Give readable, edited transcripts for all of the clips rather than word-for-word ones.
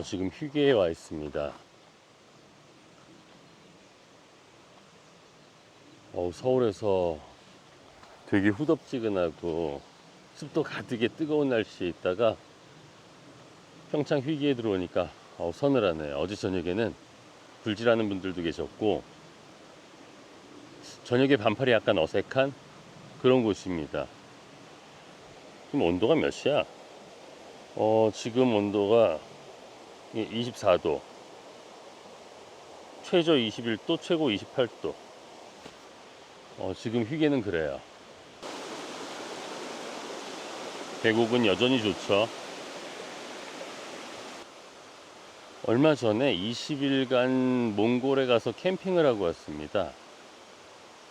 지금 휴게에 와 있습니다. 서울에서 되게 후덥지근하고 습도 가득의 뜨거운 날씨에 있다가 평창 휴게에 들어오니까 서늘하네요. 어제 저녁에는 불질하는 분들도 계셨고 저녁에 반팔이 약간 어색한 그런 곳입니다. 지금 온도가 몇이야? 지금 온도가 24도, 최저 21도, 최고 28도. 지금 휴게는 그래요. 계곡은 여전히 좋죠. 얼마 전에 20일간 몽골에 가서 캠핑을 하고 왔습니다.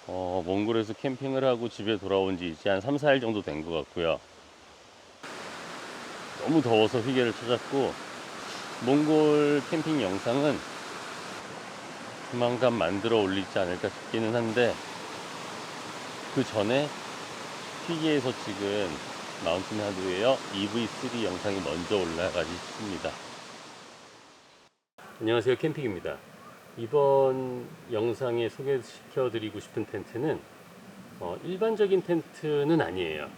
몽골에서 캠핑을 하고 집에 돌아온 지 이제 한 3, 4일 정도 된 것 같고요. 너무 더워서 휴게를 찾았고, 몽골 캠핑 영상은 조만간 만들어 올리지 않을까 싶기는 한데, 그 전에 휴게에서 찍은 마운틴 하드웨어 EV3 영상이 먼저 올라가지 싶습니다. 안녕하세요, 캠핑입니다. 이번 영상에 소개시켜 드리고 싶은 텐트는 일반적인 텐트는 아니에요.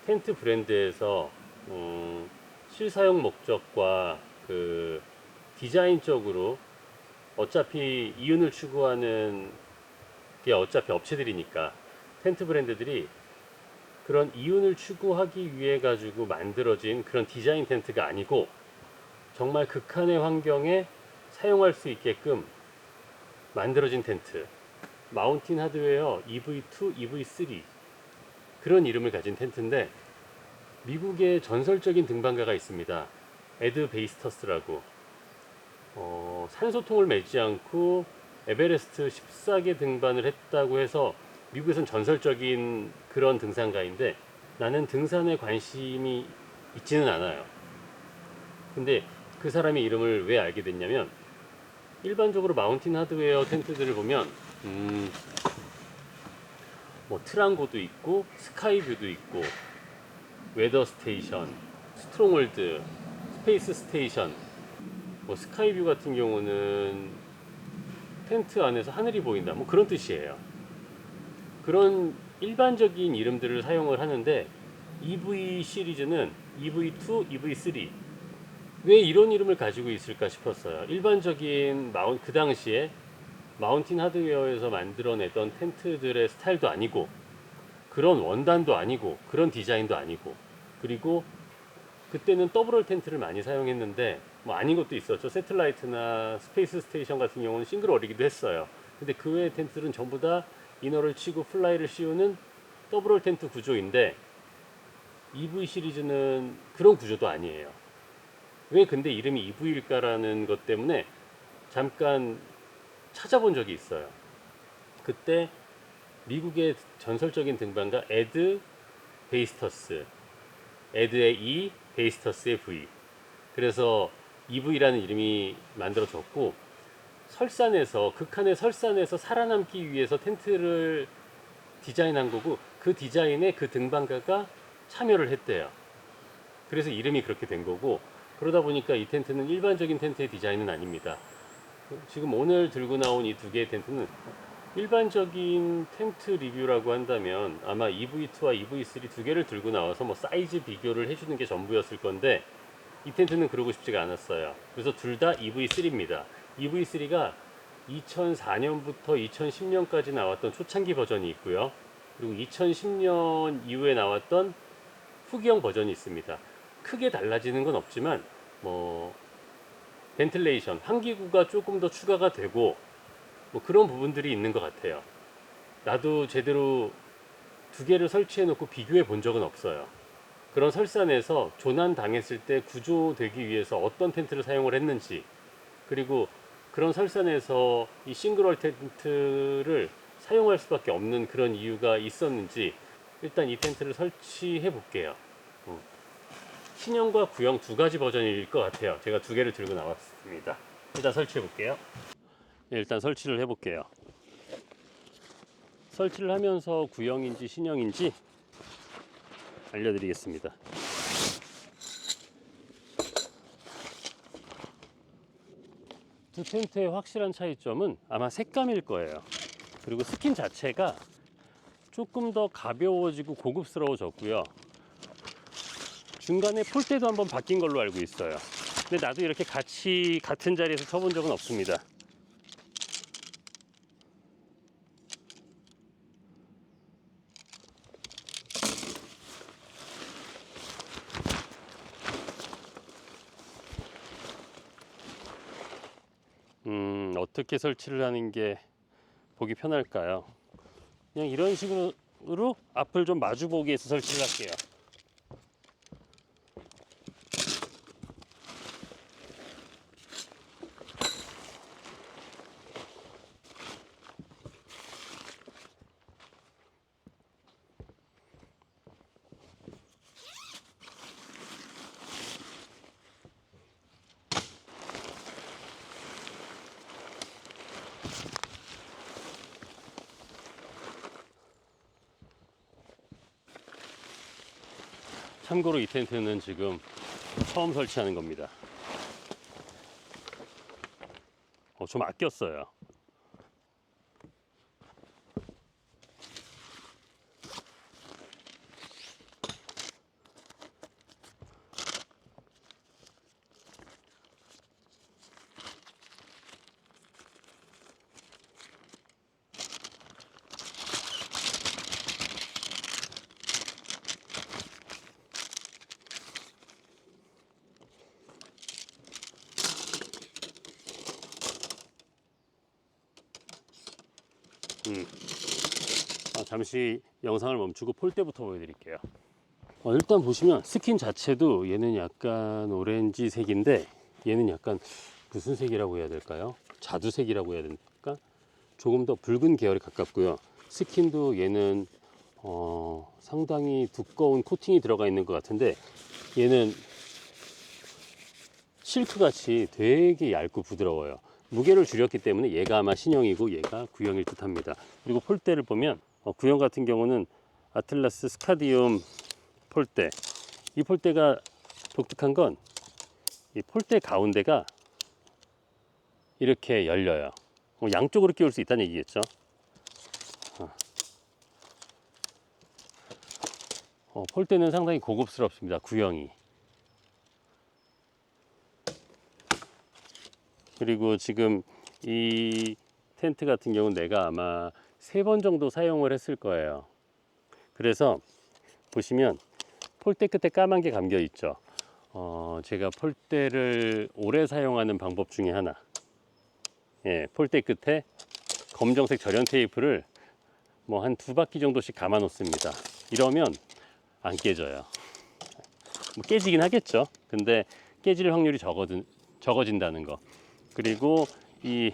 텐트 브랜드에서 실사용 목적과 그 디자인적으로 어차피 이윤을 추구하는 게 어차피 업체들이니까 텐트 브랜드들이 그런 이윤을 추구하기 위해 가지고 만들어진 그런 디자인 텐트가 아니고 정말 극한의 환경에 사용할 수 있게끔 만들어진 텐트, 마운틴 하드웨어 EV2, EV3 그런 이름을 가진 텐트인데, 미국의 전설적인 등반가가 있습니다. 에드 베이스터스라고. 산소통을 매지 않고 에베레스트 14개 등반을 했다고 해서 미국에선 전설적인 그런 등산가인데, 나는 등산에 관심이 있지는 않아요. 근데 그 사람의 이름을 왜 알게 됐냐면, 일반적으로 마운틴 하드웨어 텐트들을 보면 뭐 트랑고도 있고 스카이뷰도 있고 웨더 스테이션, 스트롱홀드, 스페이스 스테이션, 뭐 스카이뷰 같은 경우는 텐트 안에서 하늘이 보인다, 뭐 그런 뜻이에요. 그런 일반적인 이름들을 사용을 하는데, EV 시리즈는 EV2, EV3 왜 이런 이름을 가지고 있을까 싶었어요. 일반적인 그 당시에 마운틴 하드웨어에서 만들어내던 텐트들의 스타일도 아니고, 그런 원단도 아니고, 그런 디자인도 아니고, 그리고 그때는 더블홀 텐트를 많이 사용했는데, 뭐 아닌 것도 있었죠. 세틀라이트나 스페이스 스테이션 같은 경우는 싱글홀이기도 했어요. 근데 그 외의 텐트는 전부 다 이너를 치고 플라이를 씌우는 더블홀 텐트 구조인데, EV 시리즈는 그런 구조도 아니에요. 왜 근데 이름이 EV일까라는 것 때문에 잠깐 찾아본 적이 있어요. 그때 미국의 전설적인 등반가 에드 베이스터스, 에드의 E, 베이스터스의 V. 그래서 EV라는 이름이 만들어졌고, 극한의 설산에서 살아남기 위해서 텐트를 디자인한 거고, 그 디자인에 그 등반가가 참여를 했대요. 그래서 이름이 그렇게 된 거고, 그러다 보니까 이 텐트는 일반적인 텐트의 디자인은 아닙니다. 지금 오늘 들고 나온 이 두 개의 텐트는 일반적인 텐트 리뷰라고 한다면 아마 EV2와 EV3 두 개를 들고 나와서 뭐 사이즈 비교를 해주는 게 전부였을 건데, 이 텐트는 그러고 싶지가 않았어요. 그래서 둘 다 EV3입니다. EV3가 2004년부터 2010년까지 나왔던 초창기 버전이 있고요. 그리고 2010년 이후에 나왔던 후기형 버전이 있습니다. 크게 달라지는 건 없지만 뭐 벤틸레이션, 환기구가 조금 더 추가가 되고 뭐 그런 부분들이 있는 것 같아요. 나도 제대로 두 개를 설치해 놓고 비교해 본 적은 없어요. 그런 설산에서 조난 당했을 때 구조되기 위해서 어떤 텐트를 사용을 했는지, 그리고 그런 설산에서 이 싱글홀 텐트를 사용할 수밖에 없는 그런 이유가 있었는지 일단 이 텐트를 설치해 볼게요. 신형과 구형 두 가지 버전일 것 같아요. 제가 두 개를 들고 나왔습니다. 일단 설치해 볼게요. 일단 설치를 해 볼게요. 설치를 하면서 구형인지 신형인지 알려드리겠습니다. 두 텐트의 확실한 차이점은 아마 색감일 거예요. 그리고 스킨 자체가 조금 더 가벼워지고 고급스러워졌고요. 중간에 폴대도 한번 바뀐 걸로 알고 있어요. 근데 나도 이렇게 같이 같은 자리에서 쳐본 적은 없습니다. 어떻게 설치를 하는 게 보기 편할까요? 그냥 이런 식으로 앞을 좀 마주 보기 위해서 설치를 할게요. 참고로 이 텐트는 지금 처음 설치하는 겁니다. 좀 아꼈어요. 잠시 영상을 멈추고 폴대부터 보여드릴게요. 일단 보시면 스킨 자체도 얘는 약간 오렌지 색인데 얘는 약간 무슨 색이라고 해야 될까요? 자두색이라고 해야 될까? 조금 더 붉은 계열에 가깝고요. 스킨도 얘는 상당히 두꺼운 코팅이 들어가 있는 것 같은데 얘는 실크같이 되게 얇고 부드러워요. 무게를 줄였기 때문에 얘가 아마 신형이고 얘가 구형일 듯 합니다. 그리고 폴대를 보면 구형 같은 경우는 아틀라스 스카디움 폴대. 이 폴대가 독특한 건 이 폴대 가운데가 이렇게 열려요. 양쪽으로 끼울 수 있다는 얘기겠죠. 폴대는 상당히 고급스럽습니다. 구형이. 그리고 지금 이 텐트 같은 경우는 내가 아마 3번 정도 사용을 했을 거예요. 그래서 보시면 폴대 끝에 까만 게 감겨 있죠. 제가 폴대를 오래 사용하는 방법 중에 하나, 폴대 끝에 검정색 절연 테이프를 뭐 한 2바퀴 정도씩 감아 놓습니다. 이러면 안 깨져요. 뭐 깨지긴 하겠죠. 근데 깨질 확률이 적어진다는 거. 그리고 이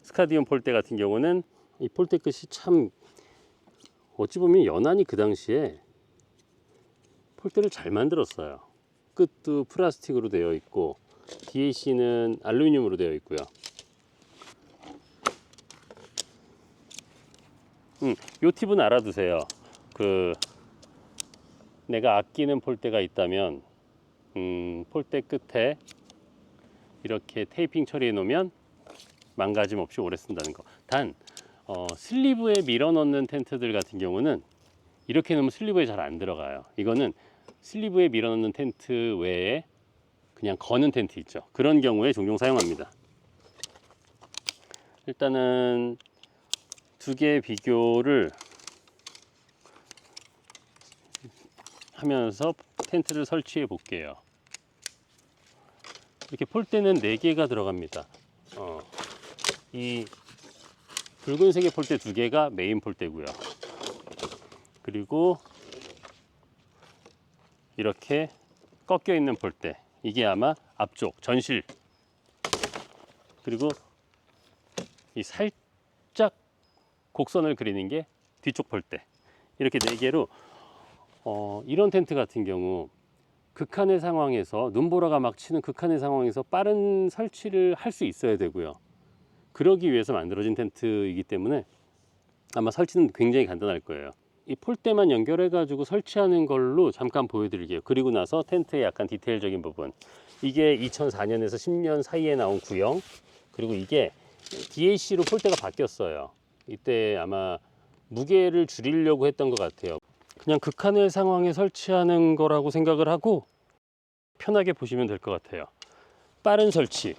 스카디움 폴대 같은 경우는 이 폴대 끝이 참 어찌 보면 연한이 그 당시에 폴대를 잘 만들었어요. 끝도 플라스틱으로 되어 있고 DAC는 알루미늄으로 되어 있고요. 요 팁은 알아두세요. 내가 아끼는 폴대가 있다면 폴대 끝에 이렇게 테이핑 처리해 놓으면 망가짐 없이 오래 쓴다는 거. 단 슬리브에 밀어 넣는 텐트들 같은 경우는 이렇게 놓으면 슬리브에 잘 안 들어가요. 이거는 슬리브에 밀어 넣는 텐트 외에 그냥 거는 텐트 있죠. 그런 경우에 종종 사용합니다. 일단은 두 개의 비교를 하면서 텐트를 설치해 볼게요. 이렇게 폴대는 4개가 들어갑니다. 이 붉은색의 폴대 2개가 메인 폴대고요. 그리고 이렇게 꺾여 있는 폴대, 이게 아마 앞쪽 전실, 그리고 이 살짝 곡선을 그리는 게 뒤쪽 폴대, 이렇게 4개로 이런 텐트 같은 경우 극한의 상황에서, 눈보라가 막 치는 극한의 상황에서 빠른 설치를 할 수 있어야 되고요. 그러기 위해서 만들어진 텐트이기 때문에 아마 설치는 굉장히 간단할 거예요. 이 폴대만 연결해 가지고 설치하는 걸로 잠깐 보여드릴게요. 그리고 나서 텐트의 약간 디테일적인 부분, 이게 2004년에서 10년 사이에 나온 구형, 그리고 이게 DAC로 폴대가 바뀌었어요. 이때 아마 무게를 줄이려고 했던 것 같아요. 그냥 극한의 상황에 설치하는 거라고 생각을 하고 편하게 보시면 될 것 같아요. 빠른 설치.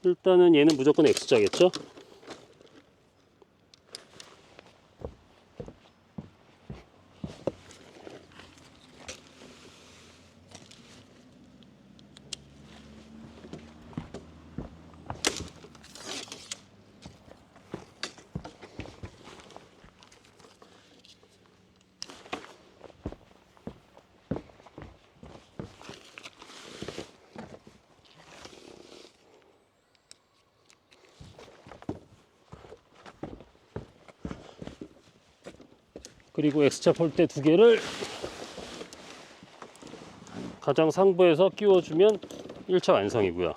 일단은 얘는 무조건 X자겠죠? 그리고 X자 폴대 두 개를 가장 상부에서 끼워주면 1차 완성이고요.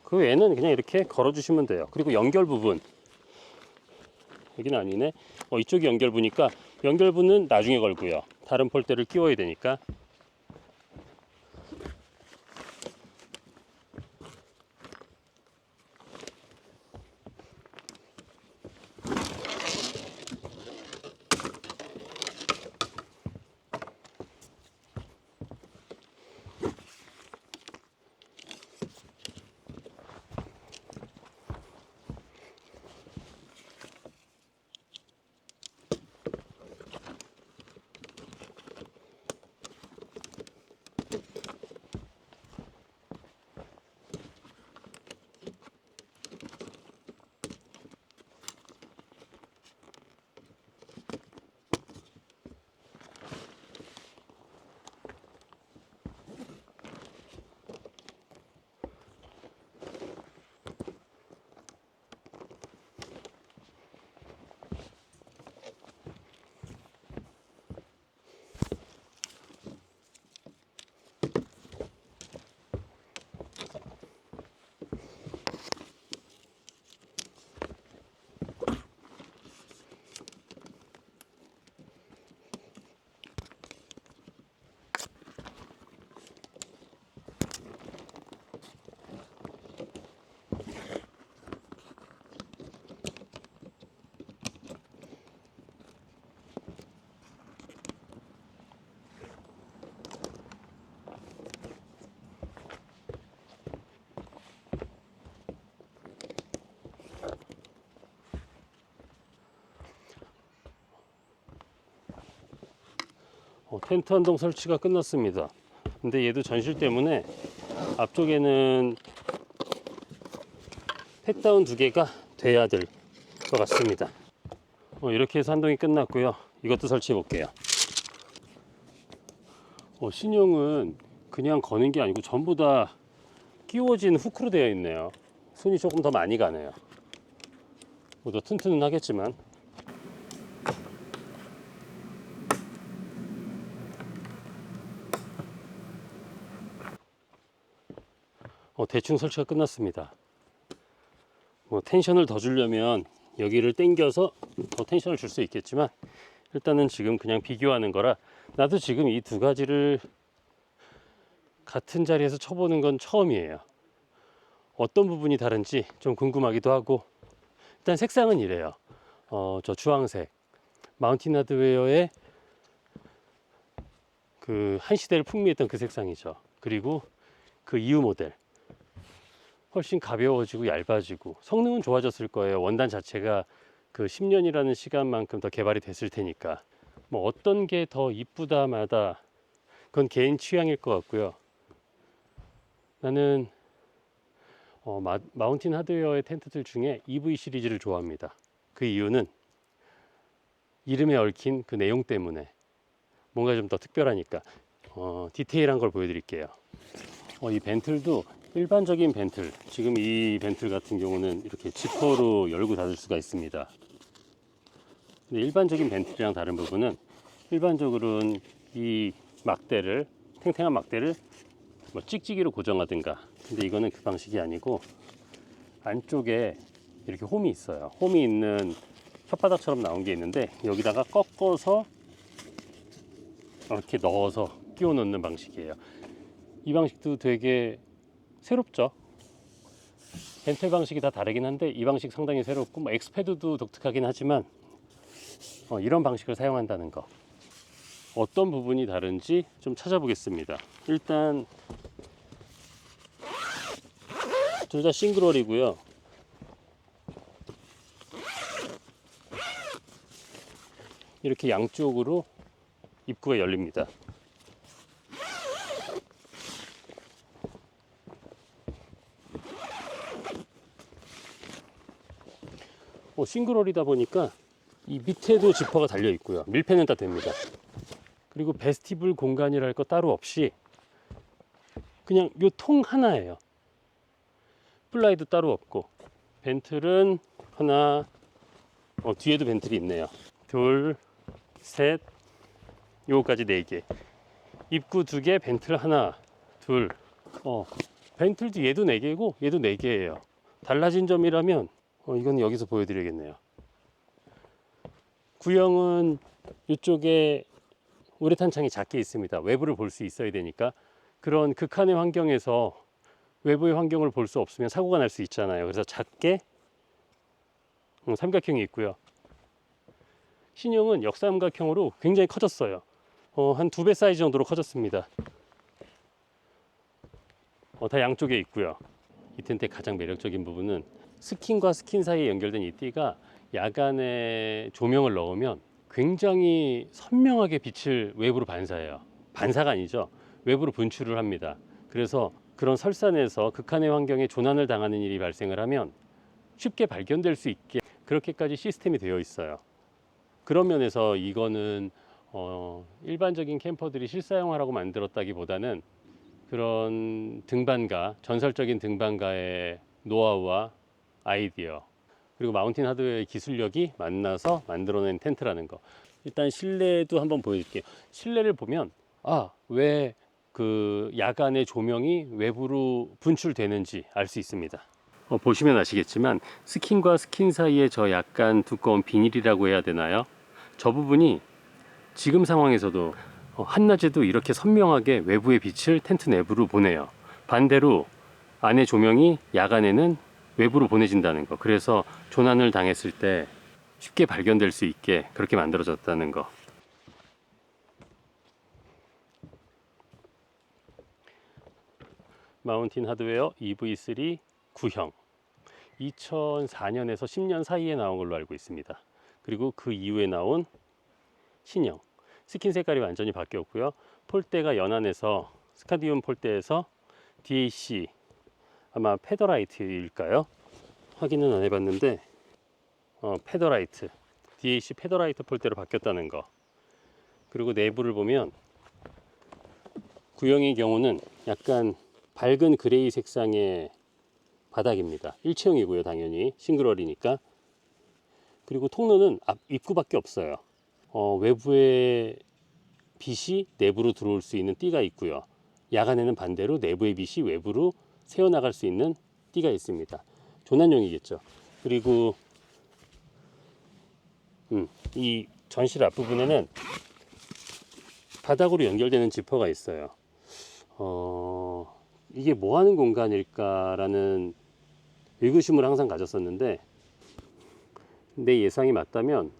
그 외에는 그냥 이렇게 걸어주시면 돼요. 그리고 연결 부분, 여기는 아니네. 이쪽이 연결부니까 연결부는 나중에 걸고요. 다른 폴대를 끼워야 되니까. 텐트 한동 설치가 끝났습니다. 근데 얘도 전실 때문에 앞쪽에는 팩다운 두 개가 돼야 될 것 같습니다. 이렇게 해서 한동이 끝났고요. 이것도 설치해 볼게요. 신형은 그냥 거는 게 아니고 전부 다 끼워진 후크로 되어 있네요. 손이 조금 더 많이 가네요. 더 튼튼은 하겠지만. 대충 설치가 끝났습니다. 텐션을 더 주려면 여기를 당겨서 더 텐션을 줄 수 있겠지만 일단은 지금 그냥 비교하는 거라, 나도 지금 이 두 가지를 같은 자리에서 쳐보는 건 처음이에요. 어떤 부분이 다른지 좀 궁금하기도 하고. 일단 색상은 이래요. 저 주황색 마운틴 하드웨어의 그 한 시대를 풍미했던 그 색상이죠. 그리고 그 이후 모델 훨씬 가벼워지고 얇아지고 성능은 좋아졌을 거예요. 원단 자체가 그 10년이라는 시간만큼 더 개발이 됐을 테니까. 어떤 게 더 이쁘다마다 그건 개인 취향일 것 같고요. 나는 마운틴 하드웨어의 텐트들 중에 EV 시리즈를 좋아합니다. 그 이유는 이름에 얽힌 그 내용 때문에 뭔가 좀 더 특별하니까. 디테일한 걸 보여드릴게요. 이 벤틀도 일반적인 벤틀, 지금 이 벤틀 같은 경우는 이렇게 지퍼로 열고 닫을 수가 있습니다. 근데 일반적인 벤틀이랑 다른 부분은, 일반적으로는 이 막대를, 탱탱한 막대를 찍찍이로 고정하든가, 근데 이거는 그 방식이 아니고 안쪽에 이렇게 홈이 있어요. 홈이 있는 혓바닥처럼 나온 게 있는데 여기다가 꺾어서 이렇게 넣어서 끼워 넣는 방식이에요. 이 방식도 되게 새롭죠. 벤틀 방식이 다 다르긴 한데 이 방식 상당히 새롭고 뭐 엑스패드도 독특하긴 하지만 이런 방식을 사용한다는 거, 어떤 부분이 다른지 좀 찾아보겠습니다. 일단 둘 다 싱글홀이고요. 이렇게 양쪽으로 입구가 열립니다. 싱글홀이다 보니까 이 밑에도 지퍼가 달려 있고요. 밀폐는 다 됩니다. 그리고 베스티블 공간이랄 거 따로 없이 그냥 요 통 하나예요. 플라이도 따로 없고, 벤틀은 하나, 뒤에도 벤틀이 있네요. 둘, 셋, 요거까지 4개. 입구 2개, 벤틀 하나, 둘. 벤틀도 얘도 4개고 얘도 4개예요. 달라진 점이라면 이건 여기서 보여드리겠네요. 구형은 이쪽에 우레탄 창이 작게 있습니다. 외부를 볼 수 있어야 되니까. 그런 극한의 환경에서 외부의 환경을 볼 수 없으면 사고가 날 수 있잖아요. 그래서 작게 삼각형이 있고요. 신형은 역삼각형으로 굉장히 커졌어요. 한 2배 사이즈 정도로 커졌습니다. 다 양쪽에 있고요. 이 텐트의 가장 매력적인 부분은 스킨과 스킨 사이에 연결된 이 띠가 야간에 조명을 넣으면 굉장히 선명하게 빛을 외부로 반사해요. 반사가 아니죠. 외부로 분출을 합니다. 그래서 그런 설산에서 극한의 환경에 조난을 당하는 일이 발생을 하면 쉽게 발견될 수 있게 그렇게까지 시스템이 되어 있어요. 그런 면에서 이거는 일반적인 캠퍼들이 실사용하라고 만들었다기보다는 그런 등반가, 전설적인 등반가의 노하우와 아이디어, 그리고 마운틴 하드웨어의 기술력이 만나서 만들어낸 텐트라는 거. 일단 실내도 한번 보여드릴게요. 실내를 보면 왜 그 야간의 조명이 외부로 분출되는지 알 수 있습니다. 보시면 아시겠지만 스킨과 스킨 사이에 저 약간 두꺼운 비닐이라고 해야 되나요? 저 부분이 지금 상황에서도 한낮에도 이렇게 선명하게 외부의 빛을 텐트 내부로 보내요. 반대로 안에 조명이 야간에는 외부로 보내진다는 거. 그래서 조난을 당했을 때 쉽게 발견될 수 있게 그렇게 만들어졌다는 거. 마운틴 하드웨어 EV3 구형, 2004년에서 10년 사이에 나온 걸로 알고 있습니다. 그리고 그 이후에 나온 신형, 스킨 색깔이 완전히 바뀌었고요. 폴대가 연안에서 스카디움 폴대에서 DAC, 아마 페더라이트일까요? 확인은 안 해봤는데 페더라이트, DAC 페더라이트 폴대로 바뀌었다는 거. 그리고 내부를 보면 구형의 경우는 약간 밝은 그레이 색상의 바닥입니다. 일체형이고요. 당연히 싱글홀이니까. 그리고 통로는 앞 입구밖에 없어요. 외부의 빛이 내부로 들어올 수 있는 띠가 있고요. 야간에는 반대로 내부의 빛이 외부로 새어나갈 수 있는 띠가 있습니다. 조난용이겠죠. 그리고 이 전실 앞부분에는 바닥으로 연결되는 지퍼가 있어요. 이게 뭐 하는 공간일까라는 의구심을 항상 가졌었는데, 내 예상이 맞다면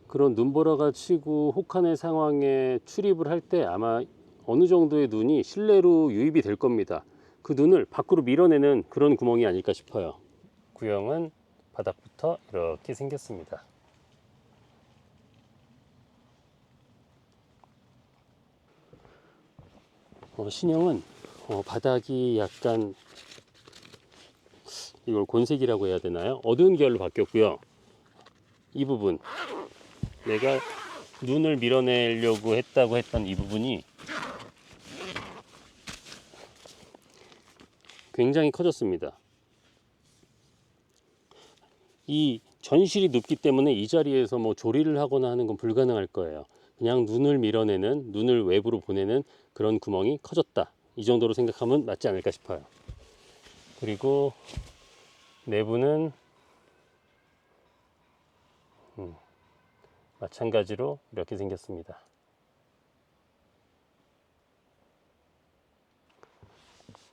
그런 눈보라가 치고 혹한의 상황에 출입을 할 때 아마 어느 정도의 눈이 실내로 유입이 될 겁니다. 그 눈을 밖으로 밀어내는 그런 구멍이 아닐까 싶어요. 구형은 바닥부터 이렇게 생겼습니다. 신형은 바닥이 약간, 이걸 곤색이라고 해야 되나요? 어두운 계열로 바뀌었고요. 이 부분, 내가 눈을 밀어내려고 했던 이 부분이 굉장히 커졌습니다. 이 전실이 높기 때문에 이 자리에서 뭐 조리를 하거나 하는 건 불가능할 거예요. 그냥 눈을 밀어내는, 눈을 외부로 보내는 그런 구멍이 커졌다, 이 정도로 생각하면 맞지 않을까 싶어요. 그리고 내부는 마찬가지로 이렇게 생겼습니다.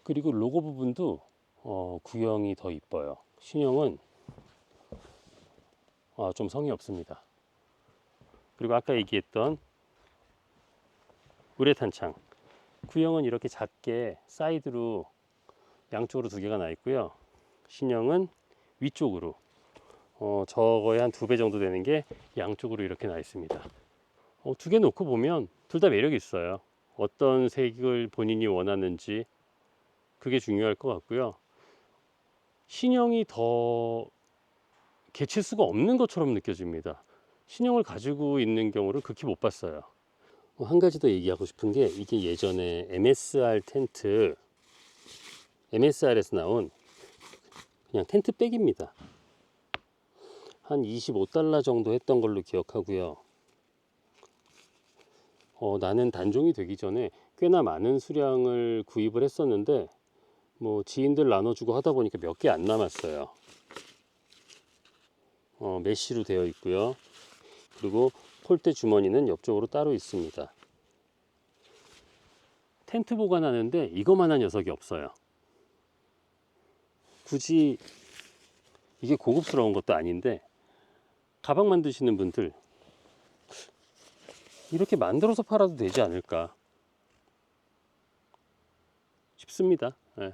그리고 로고 부분도 구형이 더 이뻐요. 신형은 좀 성의 없습니다. 그리고 아까 얘기했던 우레탄 창, 구형은 이렇게 작게 사이드로 양쪽으로 두 개가 나 있고요. 신형은 위쪽으로 저거의 한 2배 정도 되는 게 양쪽으로 이렇게 나 있습니다. 두 개 놓고 보면 둘 다 매력이 있어요. 어떤 색을 본인이 원하는지 그게 중요할 것 같고요. 신형이 더 개칠 수가 없는 것처럼 느껴집니다. 신형을 가지고 있는 경우를 극히 못 봤어요. 한 가지 더 얘기하고 싶은 게, 이게 예전에 MSR 텐트, MSR에서 나온 그냥 텐트 백입니다. 한 $25 정도 했던 걸로 기억하고요. 나는 단종이 되기 전에 꽤나 많은 수량을 구입을 했었는데 뭐 지인들 나눠주고 하다 보니까 몇 개 안 남았어요. 메쉬로 되어 있고요. 그리고 폴대 주머니는 옆쪽으로 따로 있습니다. 텐트 보관하는데 이거만한 녀석이 없어요. 굳이 이게 고급스러운 것도 아닌데 가방 만드시는 분들 이렇게 만들어서 팔아도 되지 않을까 싶습니다. 네.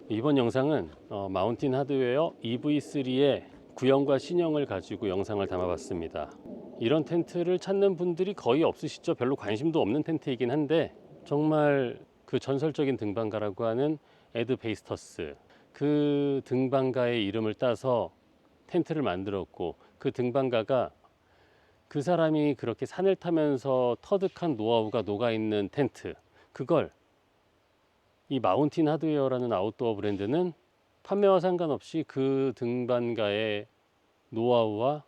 이번 영상은 마운틴 하드웨어 EV3의 구형과 신형을 가지고 영상을 담아봤습니다. 이런 텐트를 찾는 분들이 거의 없으시죠. 별로 관심도 없는 텐트이긴 한데 정말 그 전설적인 등반가라고 하는 에드 베이스터스, 그 등반가의 이름을 따서 텐트를 만들었고, 그 등반가가 그 사람이 그렇게 산을 타면서 터득한 노하우가 녹아있는 텐트, 그걸 이 마운틴 하드웨어라는 아웃도어 브랜드는 판매와 상관없이 그 등반가의 노하우와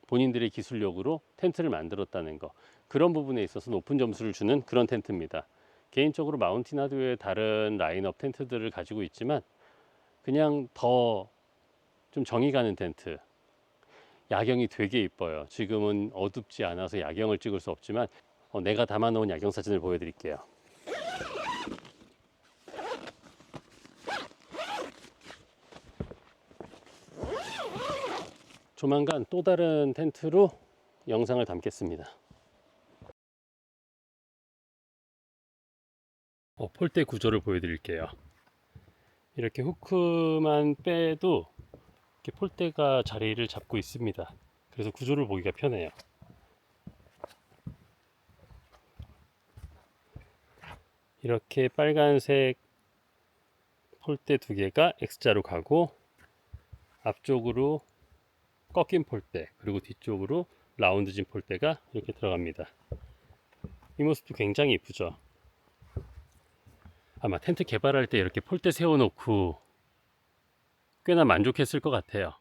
본인들의 기술력으로 텐트를 만들었다는 거, 그런 부분에 있어서 높은 점수를 주는 그런 텐트입니다. 개인적으로 마운틴 하드웨어의 다른 라인업 텐트들을 가지고 있지만 그냥 더 좀 정이 가는 텐트, 야경이 되게 이뻐요. 지금은 어둡지 않아서 야경을 찍을 수 없지만 내가 담아놓은 야경 사진을 보여드릴게요. 조만간 또 다른 텐트로 영상을 담겠습니다. 폴대 구조를 보여드릴게요. 이렇게 후크만 빼도 이렇게 폴대가 자리를 잡고 있습니다. 그래서 구조를 보기가 편해요. 이렇게 빨간색 폴대 2개가 X자로 가고, 앞쪽으로 꺾인 폴대, 그리고 뒤쪽으로 라운드진 폴대가 이렇게 들어갑니다. 이 모습도 굉장히 이쁘죠. 아마 텐트 개발할 때 이렇게 폴대 세워놓고 꽤나 만족했을 것 같아요.